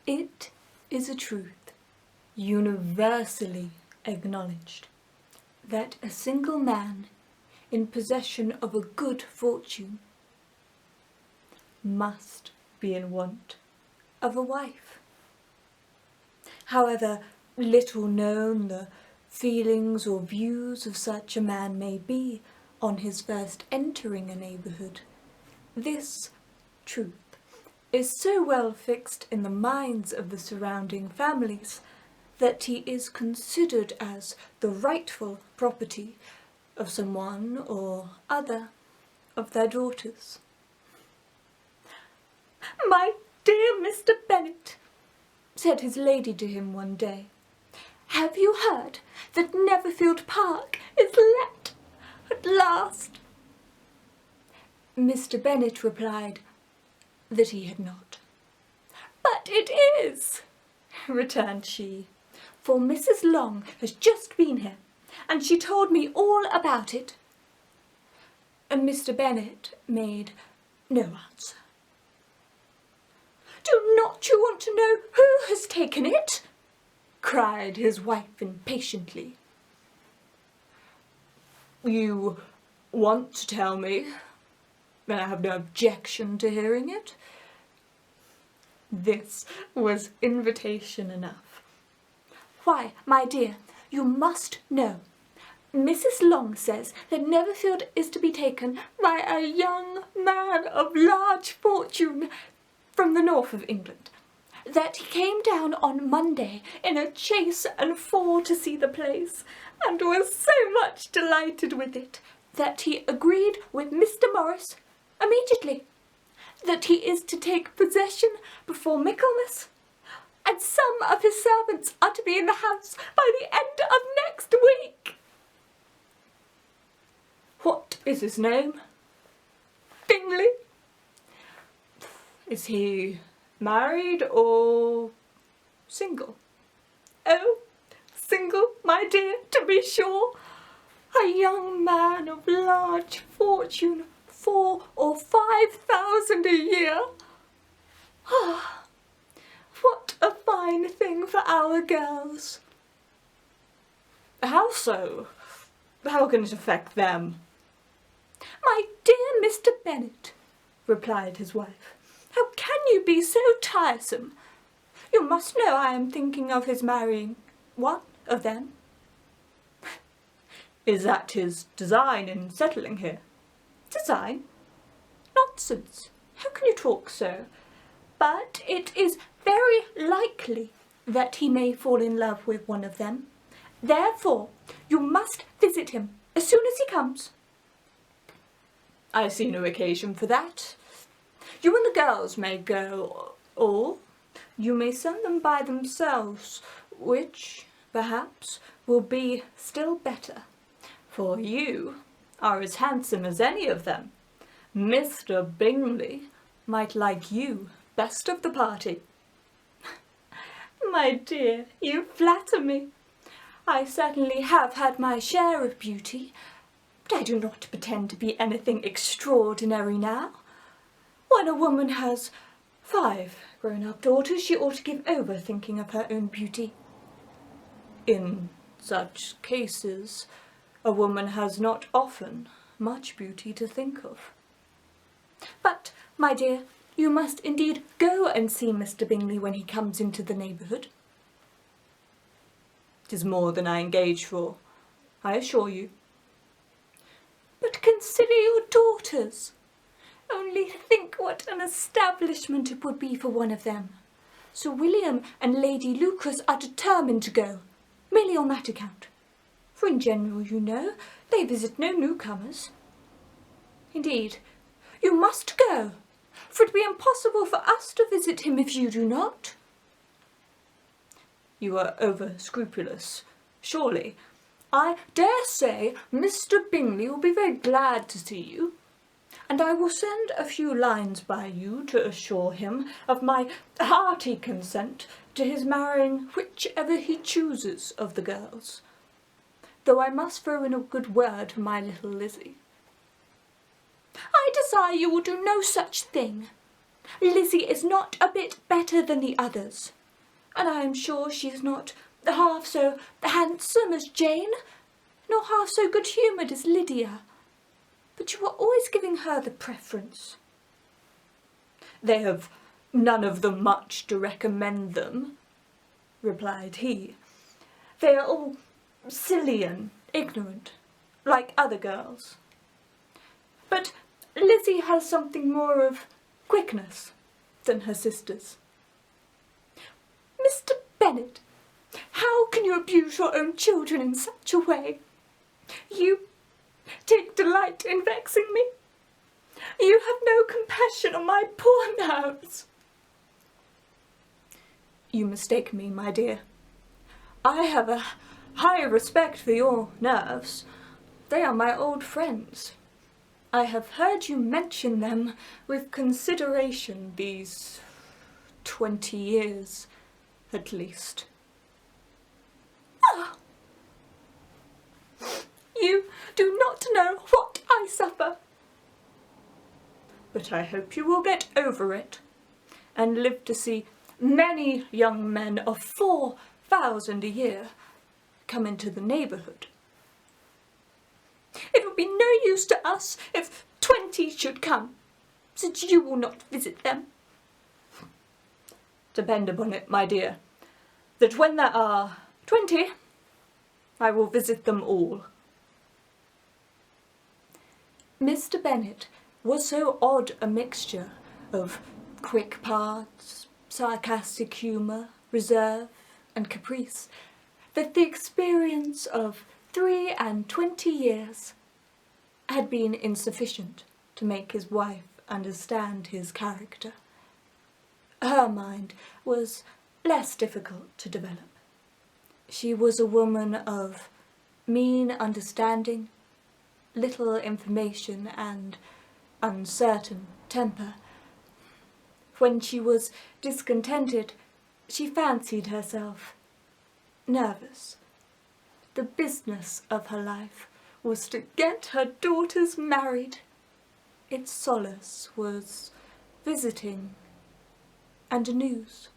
It is a truth, universally acknowledged, that a single man in possession of a good fortune must be in want of a wife. However little known the feelings or views of such a man may be on his first entering a neighbourhood, this truth is so well fixed in the minds of the surrounding families that he is considered as the rightful property of some one or other of their daughters. "My dear Mr. Bennet," said his lady to him one day, "have you heard that Netherfield Park is let at last?" Mr. Bennet replied that he had not. "But it is," returned she, "for Mrs. Long has just been here, and she told me all about it." And Mr. Bennet made no answer. "Do not you want to know who has taken it?" cried his wife impatiently. "You want to tell me? Then I have no objection to hearing it." This was invitation enough. "Why, my dear, you must know. Mrs. Long says that Netherfield is to be taken by a young man of large fortune from the north of England, that he came down on Monday in a chaise and four to see the place, and was so much delighted with it that he agreed with Mr. Morris immediately that he is to take possession before Michaelmas, and some of his servants are to be in the house by the end of next week." "What is his name?" "Bingley." "Is he married or single?" "Oh, single, my dear, to be sure. A young man of large fortune, 4,000 or 5,000 a year. Ah, what a fine thing for our girls." "How so? How can it affect them?" "My dear Mr. Bennet," replied his wife, "how can you be so tiresome? You must know I am thinking of his marrying one of them." "Is that his design in settling here?" "Design? Nonsense! How can you talk so? But it is very likely that he may fall in love with one of them. Therefore, you must visit him as soon as he comes." "I see no occasion for that. You and the girls may go, or you may send them by themselves, which, perhaps, will be still better, for you are as handsome as any of them. Mr. Bingley might like you best of the party." "My dear, you flatter me. I certainly have had my share of beauty, but I do not pretend to be anything extraordinary now. When a woman has 5 grown-up daughters, she ought to give over thinking of her own beauty." "In such cases, a woman has not often much beauty to think of." "But, my dear, you must indeed go and see Mr. Bingley when he comes into the neighbourhood." "'Tis more than I engage for, I assure you." "But consider your daughters. Only think what an establishment it would be for one of them. Sir William and Lady Lucas are determined to go, merely on that account. For in general, you know, they visit no newcomers. Indeed, you must go, for it would be impossible for us to visit him if you do not." "You are over-scrupulous, surely. I dare say Mr. Bingley will be very glad to see you, and I will send a few lines by you to assure him of my hearty consent to his marrying whichever he chooses of the girls, though I must throw in a good word for my little Lizzie." "I desire you will do no such thing," Lizzie is not a bit better than the others, and I am sure she is not half so handsome as Jane, nor half so good-humoured as Lydia, but you are always giving her the preference." "They have none of them much to recommend them," replied he. "They are all silly and ignorant, like other girls. But Lizzie has something more of quickness than her sisters." "Mr. Bennet, how can you abuse your own children in such a way? You take delight in vexing me. You have no compassion on my poor nerves." "You mistake me, my dear. I have a high respect for your nerves. They are my old friends. I have heard you mention them with consideration these 20 years, at least." "Ah! You do not know what I suffer." "But I hope you will get over it, and live to see many young men of 4,000 a year come into the neighbourhood." "It would be no use to us if 20 should come, since you will not visit them." "Depend upon it, my dear, that when there are 20, I will visit them all." Mr. Bennet was so odd a mixture of quick parts, sarcastic humour, reserve, and caprice, that the experience of 23 years had been insufficient to make his wife understand his character. Her mind was less difficult to develop. She was a woman of mean understanding, little information, and uncertain temper. When she was discontented, she fancied herself nervous. The business of her life was to get her daughters married. Its solace was visiting and news.